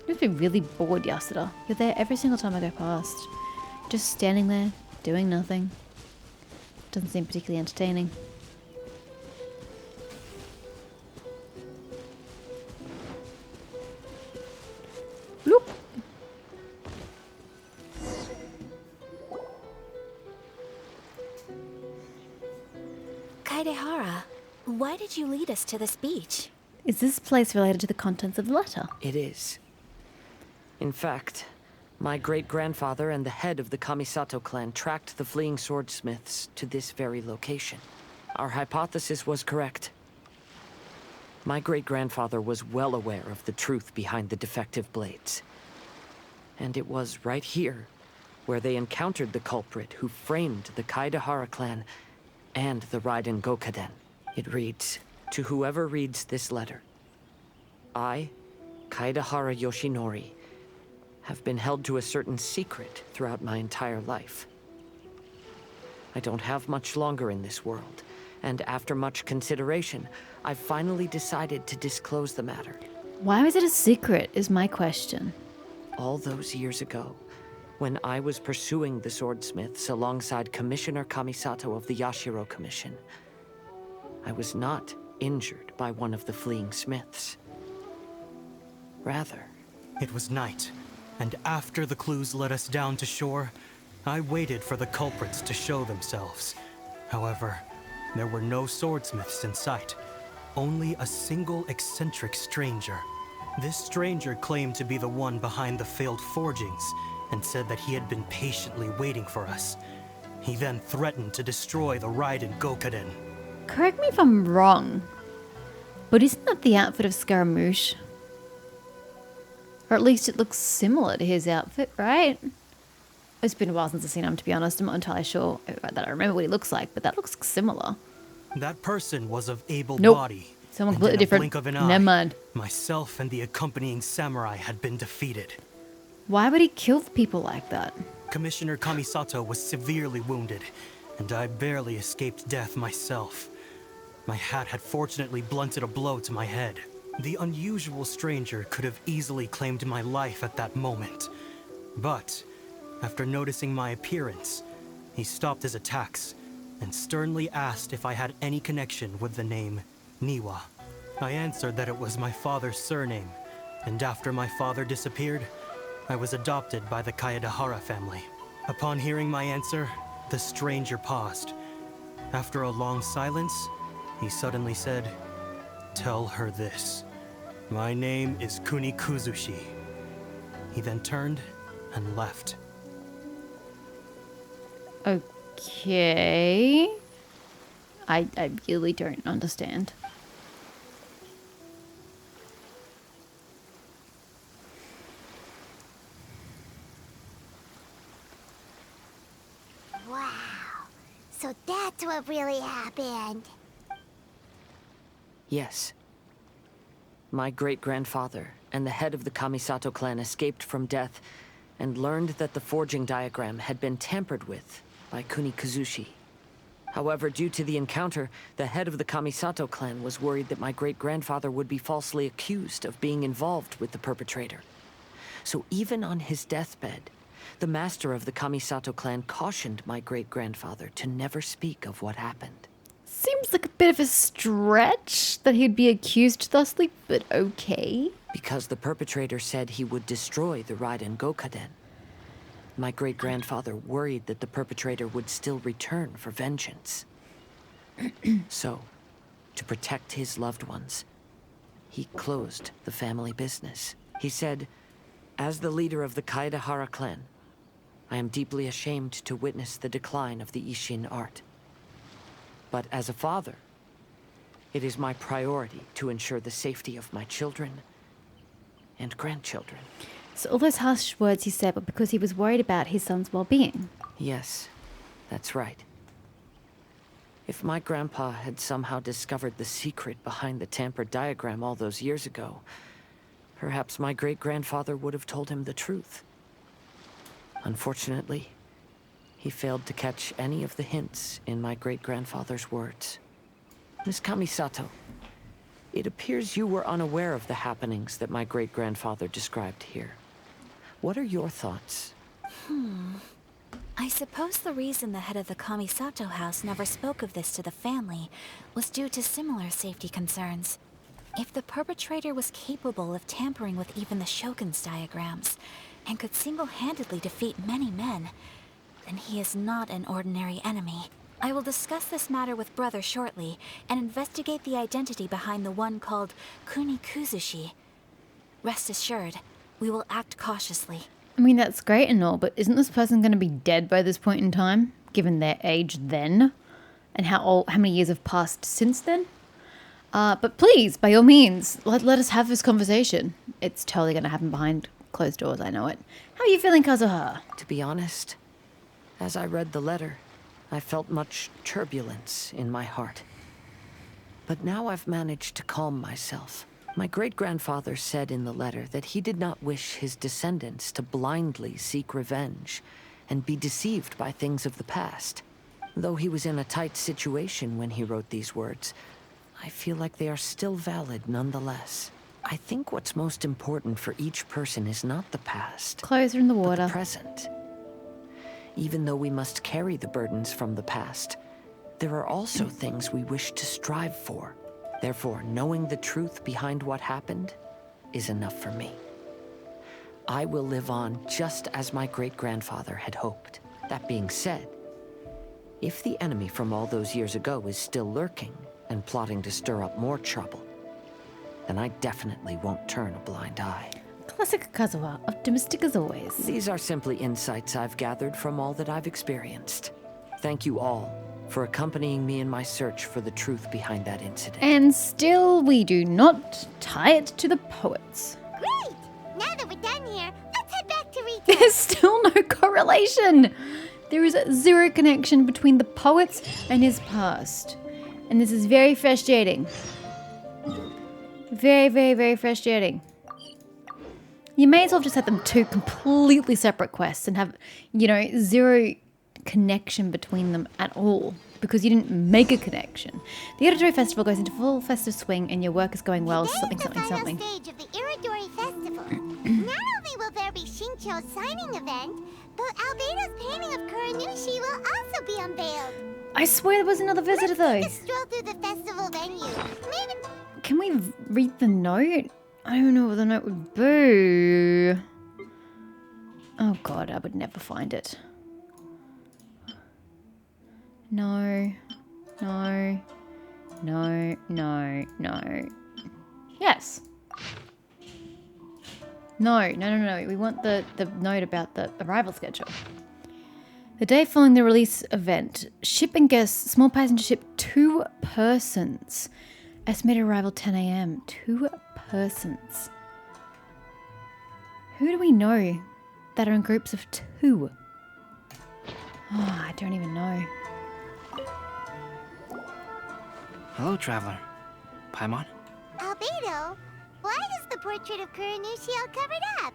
You must be really bored, Yasuda. You're there every single time I go past. Just standing there, doing nothing. Doesn't seem particularly entertaining. Bloop. Kaedehara, why did you lead us to this beach? Is this place related to the contents of the letter? It is. In fact, my great-grandfather and the head of the Kamisato clan tracked the fleeing swordsmiths to this very location. Our hypothesis was correct. My great-grandfather was well aware of the truth behind the defective blades. And it was right here where they encountered the culprit who framed the Kaedehara clan and the Raiden Gokaden. It reads, "To whoever reads this letter, I, Kaedehara Yoshinori, have been held to a certain secret throughout my entire life. I don't have much longer in this world, and after much consideration, I finally decided to disclose the matter. Why was it a secret, is my question. All those years ago, when I was pursuing the swordsmiths alongside Commissioner Kamisato of the Yashiro Commission, I was not injured by one of the fleeing smiths. Rather, It was night, and after the clues led us down to shore, I waited for the culprits to show themselves. However, there were no swordsmiths in sight, only a single eccentric stranger. This stranger claimed to be the one behind the failed forgings, and said that he had been patiently waiting for us. He then threatened to destroy the Raiden Gokaden. Correct me if I'm wrong, but isn't that the outfit of Scaramouche? Or at least it looks similar to his outfit, right? It's been a while since I've seen him, to be honest. I'm not entirely sure that I remember what he looks like, but that looks similar. That person was of able Nope. body. Someone and completely in a different. blink of an eye, Never mind. myself and the accompanying samurai had been defeated. Why would he kill people like that? Commissioner Kamisato was severely wounded, and I barely escaped death myself. My hat had fortunately blunted a blow to my head. The unusual stranger could have easily claimed my life at that moment. But, after noticing my appearance, he stopped his attacks and sternly asked if I had any connection with the name Niwa. I answered that it was my father's surname, and after my father disappeared, I was adopted by the Kaedehara family. Upon hearing my answer, the stranger paused. After a long silence, he suddenly said, "Tell her this. My name is Kuni Kuzushi." He then turned and left. Okay. I really don't understand. Wow. So that's what really happened. yes. My great-grandfather and the head of the Kamisato clan escaped from death and learned that the forging diagram had been tampered with by Kuni Kuzushi. However, due to the encounter, the head of the Kamisato clan was worried that my great-grandfather would be falsely accused of being involved with the perpetrator. So even on his deathbed, the master of the Kamisato clan cautioned my great-grandfather to never speak of what happened. Seems like a bit of a stretch that he'd be accused thusly, but okay. Because the perpetrator said he would destroy the Raiden Gokaden. My great-grandfather worried that the perpetrator would still return for vengeance. So, to protect his loved ones, he closed the family business. He said, "As the leader of the Kaedehara clan, I am deeply ashamed to witness the decline of the Ishin art. But as a father, it is my priority to ensure the safety of my children and grandchildren." So all those harsh words he said were because he was worried about his son's well-being. Yes, that's right. If my grandpa had somehow discovered the secret behind the tampered diagram all those years ago, perhaps my great-grandfather would have told him the truth. Unfortunately, he failed to catch any of the hints in my great-grandfather's words. Miss Kamisato, It appears you were unaware of the happenings that my great-grandfather described here. What are your thoughts? I suppose the reason the head of the Kamisato house never spoke of this to the family was due to similar safety concerns. If the perpetrator was capable of tampering with even the Shogun's diagrams, and could single-handedly defeat many men, then he is not an ordinary enemy. I will discuss this matter with Brother shortly, and investigate the identity behind the one called Kunikuzushi. Rest assured, we will act cautiously. I mean, that's great and all, but isn't this person going to be dead by this point in time, given their age then? And how many years have passed since then? But please, by all means, let us have this conversation. It's totally going to happen behind closed doors, I know it. How are you feeling, Kazuha? To be honest, as I read the letter, I felt much turbulence in my heart. But now I've managed to calm myself. My great-grandfather said in the letter that he did not wish his descendants to blindly seek revenge and be deceived by things of the past. Though he was in a tight situation when he wrote these words, I feel like they are still valid nonetheless. I think what's most important for each person is not the past, Clothes are in the but water. the present. Even though we must carry the burdens from the past, there are also things we wish to strive for. Therefore, knowing the truth behind what happened is enough for me. I will live on just as my great-grandfather had hoped. That being said, if the enemy from all those years ago is still lurking and plotting to stir up more trouble, then I definitely won't turn a blind eye. Classic Kazuha, optimistic as always. These are simply insights I've gathered from all that I've experienced. Thank you all for accompanying me in my search for the truth behind that incident. And still, we do not tie it to the poets. Great! Now that we're done here, let's head back to Rita. There's still no correlation. There is zero connection between the poets and his past. And this is very frustrating. Very, very, very frustrating. You may as well just have them two completely separate quests and have, zero connection between them at all, because you didn't make a connection. The Iridori Festival goes into full festive swing and your work is going well, Today something, is the something, final something. stage of the Iridori Festival. Not only will there be Shincho's signing event, but Albedo's painting of Kuranushi will also be unveiled. I swear there was another visitor though. Let's stroll through the festival venue. Maybe... Can we read the note? I don't know what the note would be. Oh god, I would never find it. No. No. No. No. No. Yes. No. No. We want the note about the arrival schedule. The day following the release event, ship and guests, small passenger ship, 2 persons. Estimated arrival 10 a.m. 2 persons. Who do we know that are in groups of 2? Oh, I don't even know. Hello, traveler. Paimon? Albedo, why is the portrait of Kuranushi all covered up?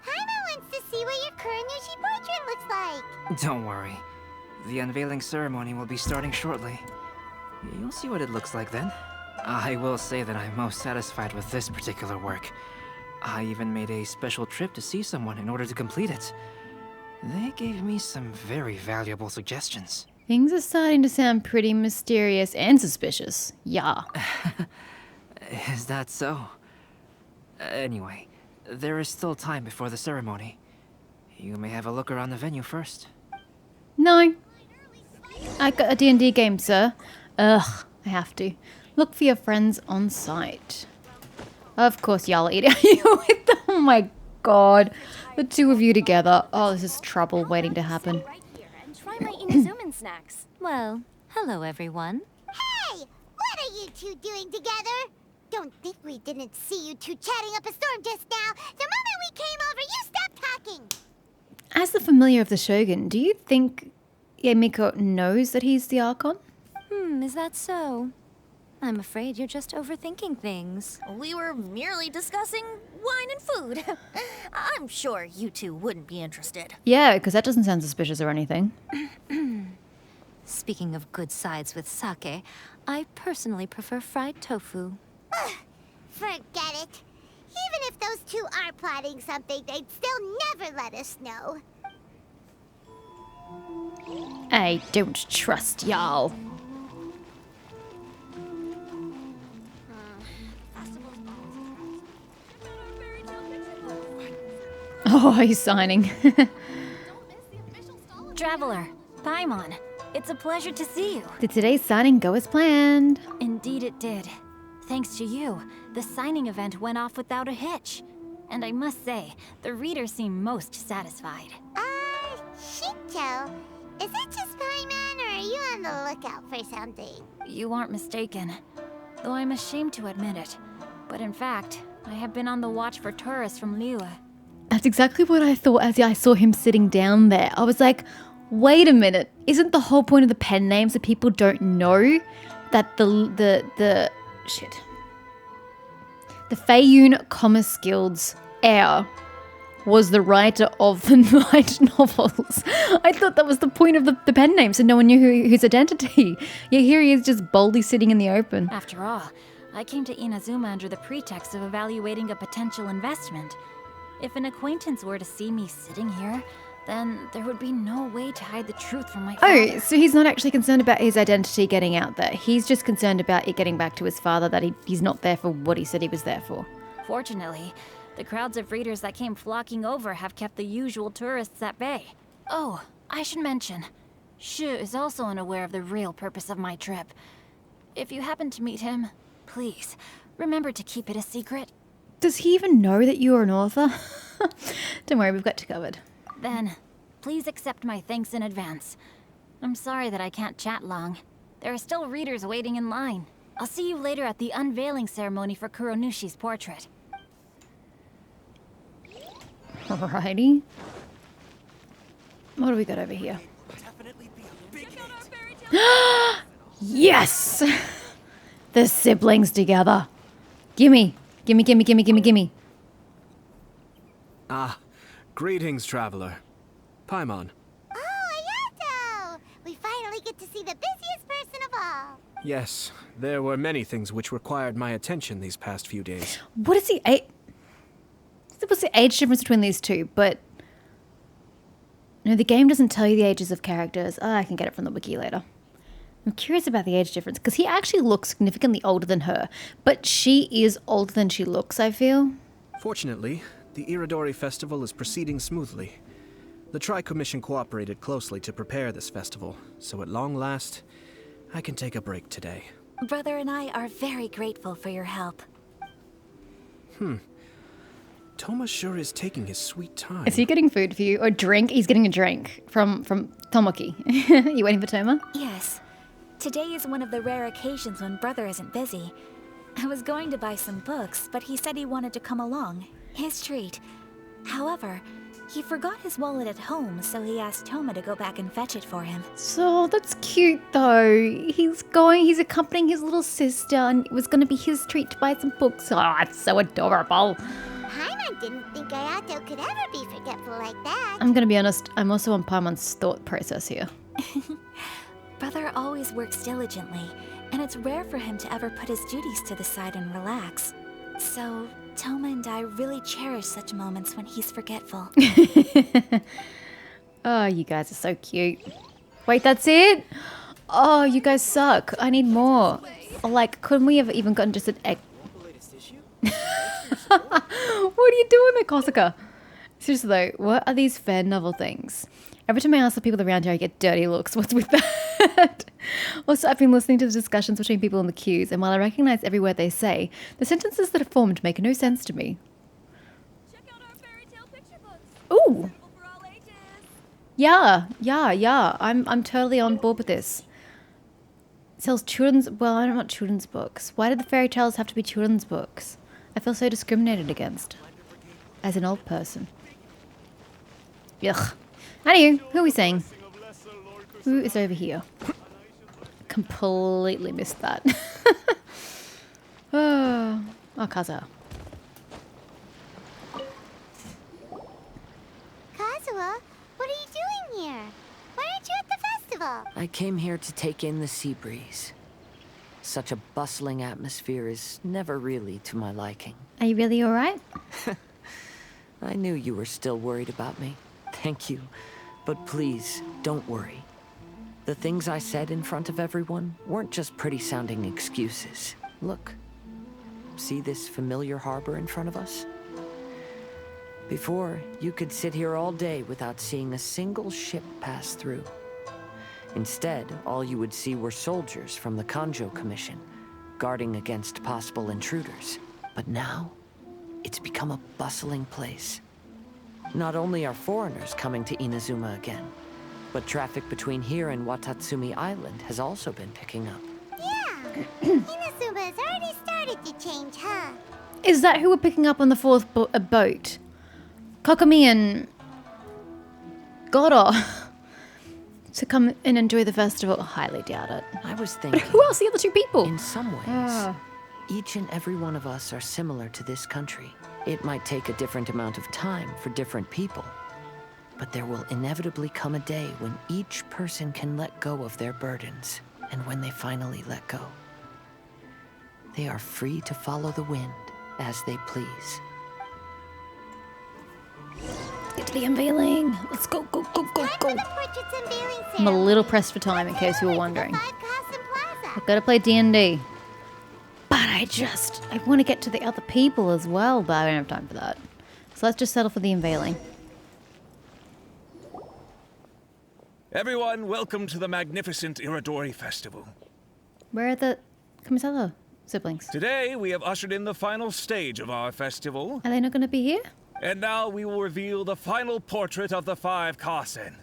Paimon wants to see what your Kuranushi portrait looks like. Don't worry. The unveiling ceremony will be starting shortly. You'll see what it looks like then. I will say that I'm most satisfied with this particular work. I even made a special trip to see someone in order to complete it. They gave me some very valuable suggestions. Things are starting to sound pretty mysterious and suspicious. Yeah. Is that so? Anyway, there is still time before the ceremony. You may have a look around the venue first. No. I got a D&D game, sir. Ugh, I have to. Look for your friends on site. Of course, y'all are eating with them. Oh my god. The 2 of you together. Oh, this is trouble waiting to happen. Try my Inazuman snacks. Well, hello everyone. Hey, what are you two doing together? Don't think we didn't see you two chatting up a storm just now. The moment we came over, you stopped talking. As the familiar of the Shogun, do you think Yamiko knows that he's the Archon? Is that so? I'm afraid you're just overthinking things. We were merely discussing wine and food. I'm sure you two wouldn't be interested. Yeah, because that doesn't sound suspicious or anything. Speaking of good sides with sake, I personally prefer fried tofu. Forget it. Even if those two are plotting something, they'd still never let us know. I don't trust y'all. Oh, he's signing. Traveler, Paimon, it's a pleasure to see you. Did today's signing go as planned? Indeed it did. Thanks to you, the signing event went off without a hitch. And I must say, the readers seem most satisfied. Shinto, is that just Paimon, or are you on the lookout for something? You aren't mistaken. Though I'm ashamed to admit it. But in fact, I have been on the watch for tourists from Liyue. That's exactly what I thought as I saw him sitting down there. I was like, wait a minute. Isn't the whole point of the pen names that people don't know that the Feiyun Commerce Guild's heir was the writer of the Night novels? I thought that was the point of the pen name, so no one knew his identity. Yet here he is just boldly sitting in the open. After all, I came to Inazuma under the pretext of evaluating a potential investment. If an acquaintance were to see me sitting here, then there would be no way to hide the truth from my father. Oh, so he's not actually concerned about his identity getting out there. He's just concerned about it getting back to his father, that he's not there for what he said he was there for. Fortunately, the crowds of readers that came flocking over have kept the usual tourists at bay. Oh, I should mention, Shu is also unaware of the real purpose of my trip. If you happen to meet him, please, remember to keep it a secret. Does he even know that you're an author? Don't worry, we've got you covered. Then, please accept my thanks in advance. I'm sorry that I can't chat long. There are still readers waiting in line. I'll see you later at the unveiling ceremony for Kuronushi's portrait. Alrighty. What do we got over here? Yes! The siblings together. Gimme. Gimme. Ah, greetings, traveler. Paimon. Oh, Ayato! We finally get to see the busiest person of all. Yes, there were many things which required my attention these past few days. What is the age? What's the age difference between these two? But no, the game doesn't tell you the ages of characters. Oh, I can get it from the wiki later. I'm curious about the age difference because he actually looks significantly older than her, but she is older than she looks, I feel. Fortunately, the Iridori festival is proceeding smoothly. The Tri-Commission cooperated closely to prepare this festival, so at long last, I can take a break today. Brother and I are very grateful for your help. Toma sure is taking his sweet time. Is he getting food for you or drink? He's getting a drink from Tomoki. You waiting for Toma? Yes. Today is one of the rare occasions when Brother isn't busy. I was going to buy some books, but he said he wanted to come along. His treat. However, he forgot his wallet at home, so he asked Toma to go back and fetch it for him. So that's cute though. He's accompanying his little sister and it was going to be his treat to buy some books. Oh, it's so adorable. Paimon didn't think Ayato could ever be forgetful like that. I'm going to be honest, I'm also on Paimon's thought process here. Brother always works diligently, and it's rare for him to ever put his duties to the side and relax. So, Toma and I really cherish such moments when he's forgetful. Oh, you guys are so cute. Wait, that's it? Oh, you guys suck. I need more. Like, couldn't we have even gotten just an egg? What are you doing there, Kosuka? Seriously though, what are these fan novel things? Every time I ask the people around here, I get dirty looks. What's with that? Also, I've been listening to the discussions between people in the queues, and while I recognize every word they say, the sentences that are formed make no sense to me. Check out our fairy tale picture books. Ooh! Suitable for all ages. Yeah. I'm totally on board with this. It sells children's... Well, I don't want children's books. Why did the fairy tales have to be children's books? I feel so discriminated against. As an old person. Ugh. Anywho, who are we saying? Who is over here? Completely missed that. Oh, Kazuha. Kazuha, what are you doing here? Why aren't you at the festival? I came here to take in the sea breeze. Such a bustling atmosphere is never really to my liking. Are you really alright? I knew you were still worried about me. Thank you. But please, don't worry. The things I said in front of everyone weren't just pretty-sounding excuses. Look. See this familiar harbor in front of us? Before, you could sit here all day without seeing a single ship pass through. Instead, all you would see were soldiers from the Kanjo Commission, guarding against possible intruders. But now, it's become a bustling place. Not only are foreigners coming to Inazuma again, but traffic between here and Watatsumi Island has also been picking up. Yeah, Inazuma's already started to change, huh? Is that who we're picking up on the fourth boat? Kokomi and Goro to come and enjoy the festival? Highly doubt it. I was But thinking, who else are the other two people? in some ways, each and every one of us are similar to this country. It might take a different amount of time for different people, but there will inevitably come a day when each person can let go of their burdens. And when they finally let go, they are free to follow the wind as they please. Let's get to the unveiling. Let's go, go, go, go, Time go. for the portrait's unveiling I'm a ceremony. little pressed for time in case you were wondering. Five Castle Plaza. I've got to play D&D. But I want to get to the other people as well, but I don't have time for that. So let's just settle for the unveiling. Everyone, welcome to the magnificent Iridori Festival. Where are the Kamisato siblings? Today, we have ushered in the final stage of our festival, Are they not going to be here? and now we will reveal the final portrait of the five Kasen,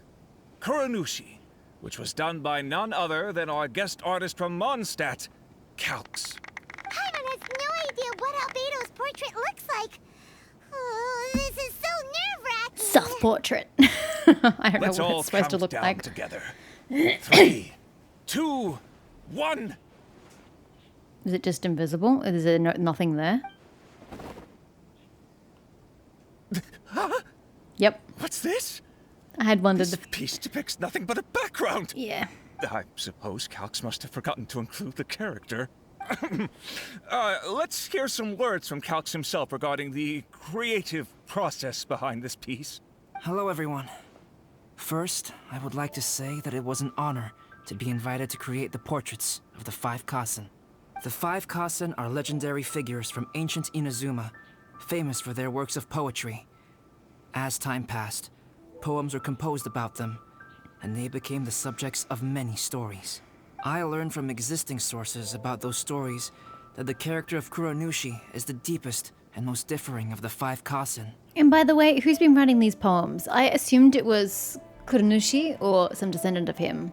Kuranushi, which was done by none other than our guest artist from Mondstadt, Calx. Paimon has no idea what Albedo's portrait looks like. Oh, this is so nerve-wracking. Self-portrait. I don't Let's know what all it's supposed to count look down like. together. 3, 2, 1. Is it just invisible? Is there nothing there? Yep. What's this? I had wondered. This piece depicts nothing but a background. Yeah. I suppose Calx must have forgotten to include the character. Let's hear some words from Calx himself regarding the creative process behind this piece. Hello, everyone. First, I would like to say that it was an honor to be invited to create the portraits of the five Kasen. The five Kasen are legendary figures from ancient Inazuma, famous for their works of poetry. As time passed, poems were composed about them, and they became the subjects of many stories. I learned from existing sources about those stories that the character of Kuranushi is the deepest and most differing of the five Kasen. And by the way, who's been writing these poems? I assumed it was Kuranushi or some descendant of him.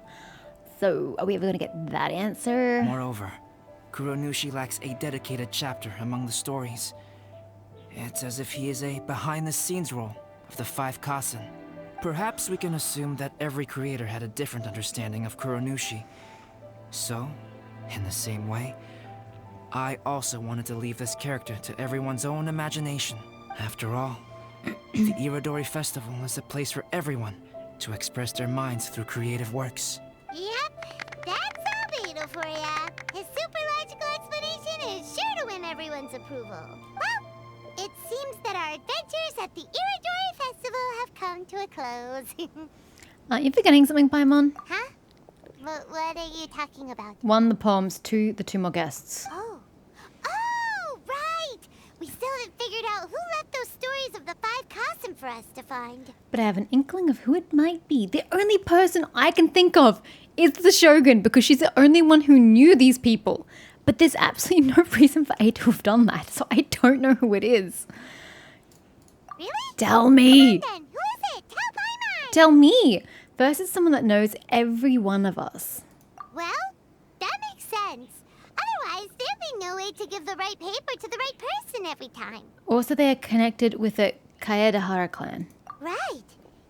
So, are we ever going to get that answer? Moreover, Kuranushi lacks a dedicated chapter among the stories. It's as if he is a behind-the-scenes role of the five Kasen. Perhaps we can assume that every creator had a different understanding of Kuranushi. So, in the same way, I also wanted to leave this character to everyone's own imagination. After all, the Iridori Festival is a place for everyone to express their minds through creative works. Yep, that's Albedo for ya. His super logical explanation is sure to win everyone's approval. Well, it seems that our adventures at the Iridori Festival have come to a close. Aren't you forgetting something, Paimon? Huh? What are you talking about? One, the poems. Two, the two more guests. Oh. Oh, right! We still haven't figured out who left those stories of the five Kasen for us to find. But I have an inkling of who it might be. The only person I can think of is the Shogun, because she's the only one who knew these people. But there's absolutely no reason for A to have done that, so I don't know who it is. Really? Tell me! Then, who is it? Tell Paimon! Tell me! First, it's someone that knows every one of us. Well, that makes sense. Otherwise, there'd be no way to give the right paper to the right person every time. Also, they are connected with the Kaedahara clan. Right.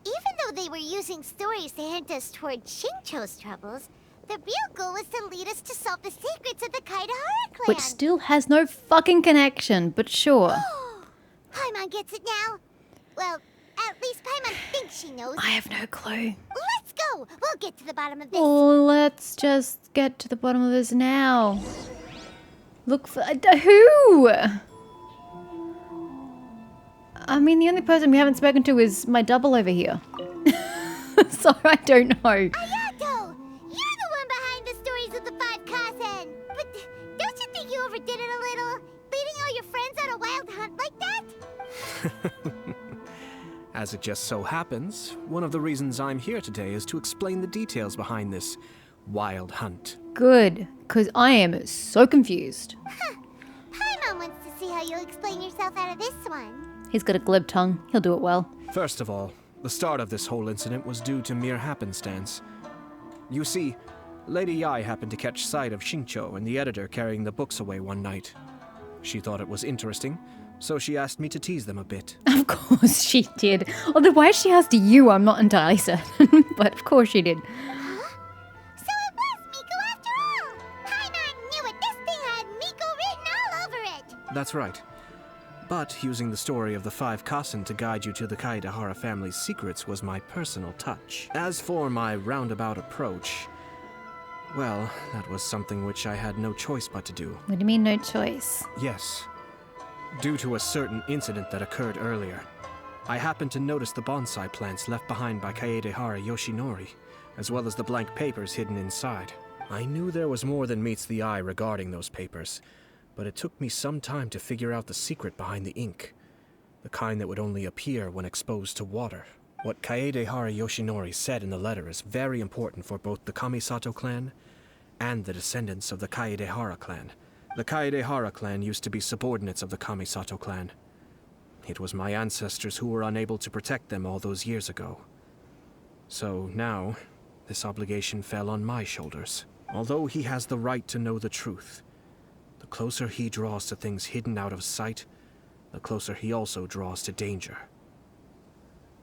Even though they were using stories to hint us toward Shincho's troubles, the real goal was to lead us to solve the secrets of the Kaedahara clan. Which still has no fucking connection, but sure. Paimon gets it now. Well, at least Paimon thinks she knows. I have no clue. Let's go! We'll get to the bottom of this. Well, let's just get to the bottom of this now. Look for who? I mean, the only person we haven't spoken to is my double over here. So I don't know. Ayato! You're the one behind the stories of the 5 Kasen! But don't you think you overdid it a little? Leading all your friends on a wild hunt like that? As it just so happens, one of the reasons I'm here today is to explain the details behind this wild hunt. Good, because I am so confused. Paimon wants to see how you'll explain yourself out of this one. He's got a glib tongue. He'll do it well. First of all, the start of this whole incident was due to mere happenstance. You see, Lady Yai happened to catch sight of Shincho and the editor carrying the books away one night. She thought it was interesting, so she asked me to tease them a bit. Of course she did. Although why she asked you, I'm not entirely certain. But of course she did. Huh? So it was Miko after all! Paimon knew it! This thing had Miko written all over it! That's right. But using the story of the 5 Kasen to guide you to the Kaedehara family's secrets was my personal touch. As for my roundabout approach, well, that was something which I had no choice but to do. What do you mean, no choice? Yes. Due to a certain incident that occurred earlier, I happened to notice the bonsai plants left behind by Kaedehara Yoshinori, as well as the blank papers hidden inside. I knew there was more than meets the eye regarding those papers, but it took me some time to figure out the secret behind the ink, the kind that would only appear when exposed to water. What Kaedehara Yoshinori said in the letter is very important for both the Kamisato clan and the descendants of the Kaedehara clan. The Kaedehara clan used to be subordinates of the Kamisato clan. It was my ancestors who were unable to protect them all those years ago. So now, this obligation fell on my shoulders. Although he has the right to know the truth, the closer he draws to things hidden out of sight, the closer he also draws to danger.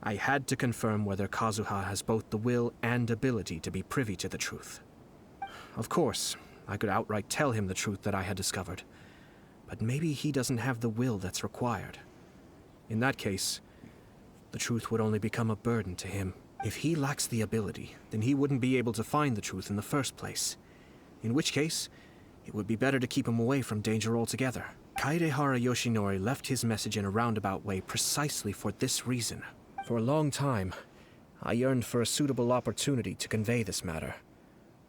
I had to confirm whether Kazuha has both the will and ability to be privy to the truth. Of course, I could outright tell him the truth that I had discovered, but maybe he doesn't have the will that's required. In that case, the truth would only become a burden to him. If he lacks the ability, then he wouldn't be able to find the truth in the first place. In which case, it would be better to keep him away from danger altogether. Kaedehara Yoshinori left his message in a roundabout way precisely for this reason. For a long time, I yearned for a suitable opportunity to convey this matter,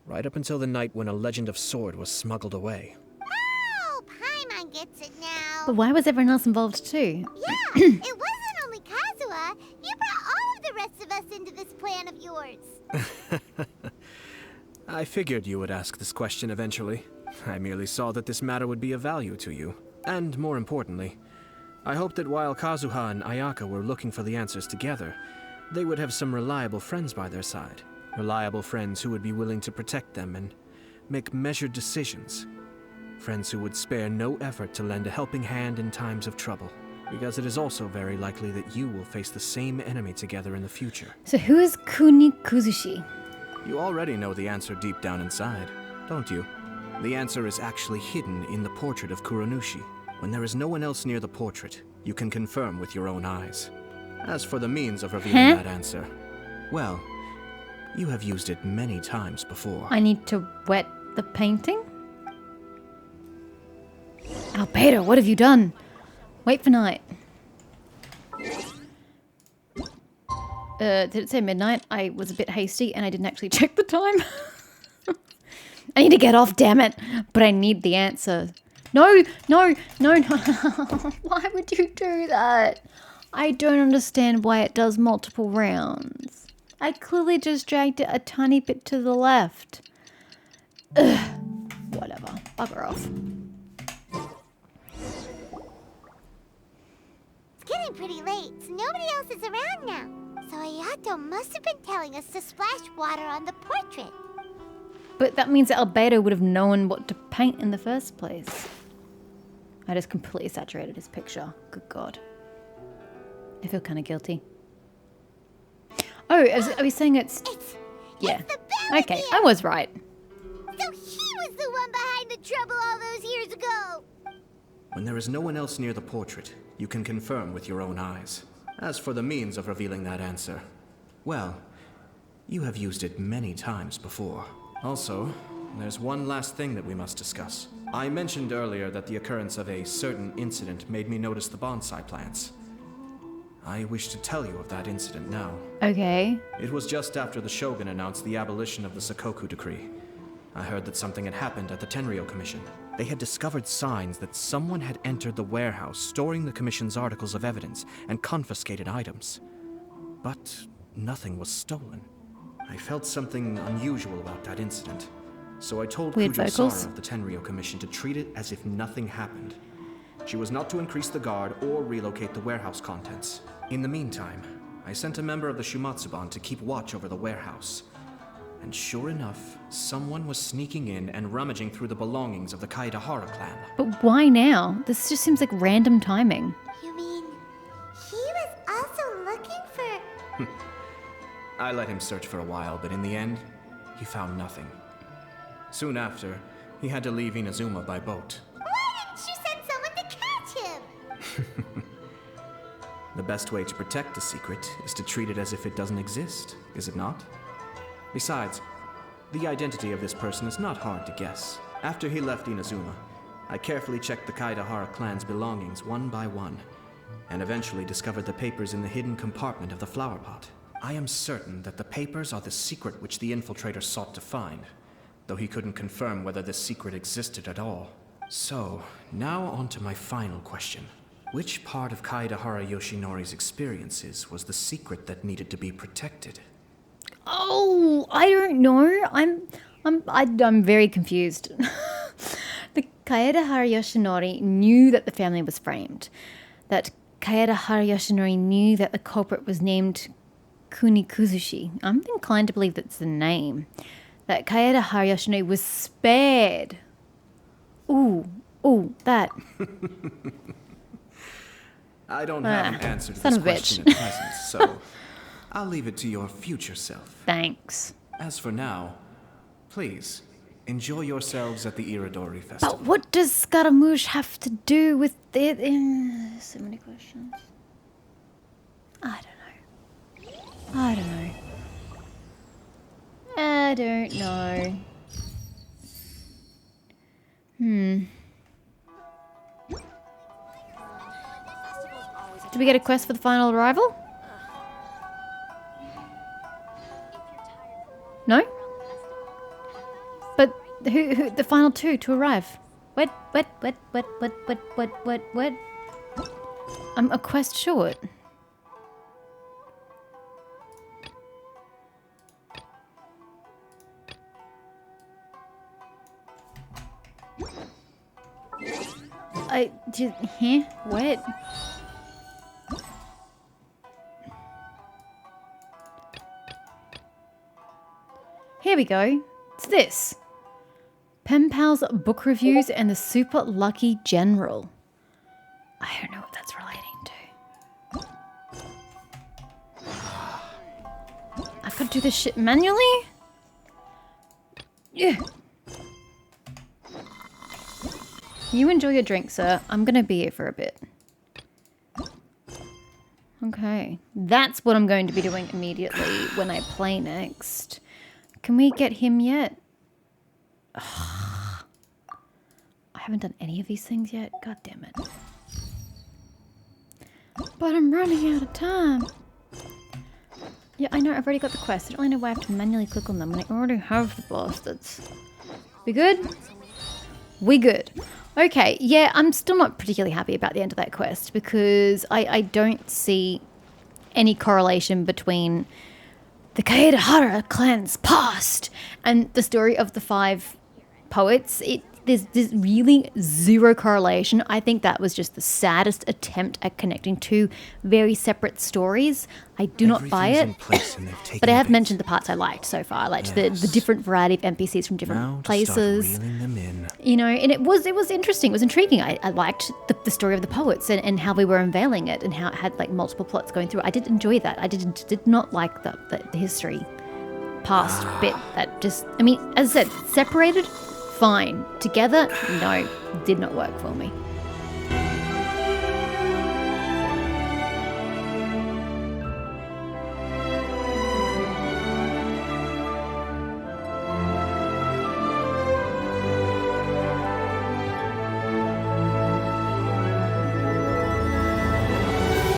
right up until the night when a legend of sword was smuggled away. Oh, Paimon gets it now. But why was everyone else involved too? Yeah, it wasn't only Kazuha. You brought all of the rest of us into this plan of yours. I figured you would ask this question eventually. I merely saw that this matter would be of value to you. And more importantly, I hoped that while Kazuha and Ayaka were looking for the answers together, they would have some reliable friends by their side. Reliable friends who would be willing to protect them and make measured decisions. Friends who would spare no effort to lend a helping hand in times of trouble. Because it is also very likely that you will face the same enemy together in the future. So who is Kuni Kuzushi? You already know the answer deep down inside, don't you? The answer is actually hidden in the portrait of Kuranushi. When there is no one else near the portrait, you can confirm with your own eyes. As for the means of revealing that answer, well, you have used it many times before. I need to wet the painting? Albedo, what have you done? Wait for night. Did it say midnight? I was a bit hasty and I didn't actually check the time. I need to get off, damn it. But I need the answer. No. Why would you do that? I don't understand why it does multiple rounds. I clearly just dragged it a tiny bit to the left. Ugh. Whatever. Bugger off. It's getting pretty late, so nobody else is around now. So Ayato must have been telling us to splash water on the portrait. But that means that Albedo would have known what to paint in the first place. I just completely saturated his picture. Good God. I feel kind of guilty. Oh, are we saying it's... Yeah. It's the Belvedere! Okay, I was right. So he was the one behind the trouble all those years ago! When there is no one else near the portrait, you can confirm with your own eyes. As for the means of revealing that answer, well, You have used it many times before. Also, there's one last thing that we must discuss. I mentioned earlier that the occurrence of a certain incident made me notice the bonsai plants. I wish to tell you of that incident now. Okay. It was just after the Shogun announced the abolition of the Sakoku decree. I heard that something had happened at the Tenryou Commission. They had discovered signs that someone had entered the warehouse storing the Commission's articles of evidence and confiscated items. But nothing was stolen. I felt something unusual about that incident. So I told Kujo-Sara of the Tenryou Commission to treat it as if nothing happened. She was not to increase the guard or relocate the warehouse contents. In the meantime, I sent a member of the Shumatsuban to keep watch over the warehouse. And sure enough, someone was sneaking in and rummaging through the belongings of the Kaedahara clan. But why now? This just seems like random timing. You mean he was also looking for... I let him search for a while, but in the end, he found nothing. Soon after, he had to leave Inazuma by boat. Why didn't you send someone to catch him? The best way to protect a secret is to treat it as if it doesn't exist, is it not? Besides, the identity of this person is not hard to guess. After he left Inazuma, I carefully checked the Kaedahara clan's belongings one by one, and eventually discovered the papers in the hidden compartment of the flower pot. I am certain that the papers are the secret which the infiltrator sought to find, though he couldn't confirm whether this secret existed at all. So, now on to my final question. Which part of Kaedahara Yoshinori's experiences was the secret that needed to be protected? Oh, I don't know. I'm very confused. The Kaedahara Yoshinori knew that the family was framed. That Kaedahara Yoshinori knew that the culprit was named Kunikuzushi. I'm inclined to believe that's the name. That Kaedahara Yoshinori was spared. Ooh, that. I don't have an answer to son this of a question bitch. at present, so I'll leave it to your future self. Thanks. As for now, please, enjoy yourselves at the Iridori Festival. But what does Scaramouche have to do with it? So many questions. I don't know. Do we get a quest for the final arrival? No? But who the final two to arrive? What? I'm a quest short. What? Here we go. It's this. Pen Pal's book reviews and the Super Lucky General. I don't know what that's relating to. I've got to do this shit manually? Yeah. You enjoy your drink, sir. I'm gonna be here for a bit. Okay. That's what I'm going to be doing immediately when I play next. Can we get him yet? Ugh. I haven't done any of these things yet. God damn it. But I'm running out of time. Yeah, I know. I've already got the quest. I don't really know why I have to manually click on them when I already have the bastards. We good? We good. Okay, yeah, I'm still not particularly happy about the end of that quest because I don't see any correlation between the Kaedahara clan's past and the story of the 5 poets. There's really zero correlation. I think that was just the saddest attempt at connecting 2 very separate stories. I do not buy it. But I have mentioned the parts I liked so far. I liked the different variety of NPCs from different places. You know, and it was interesting. It was intriguing. I liked the story of the poets and how we were unveiling it and how it had like multiple plots going through. I did enjoy that. I did not like the history past bit. That just, I mean, as I said, separated, fine. Together, no, did not work for me.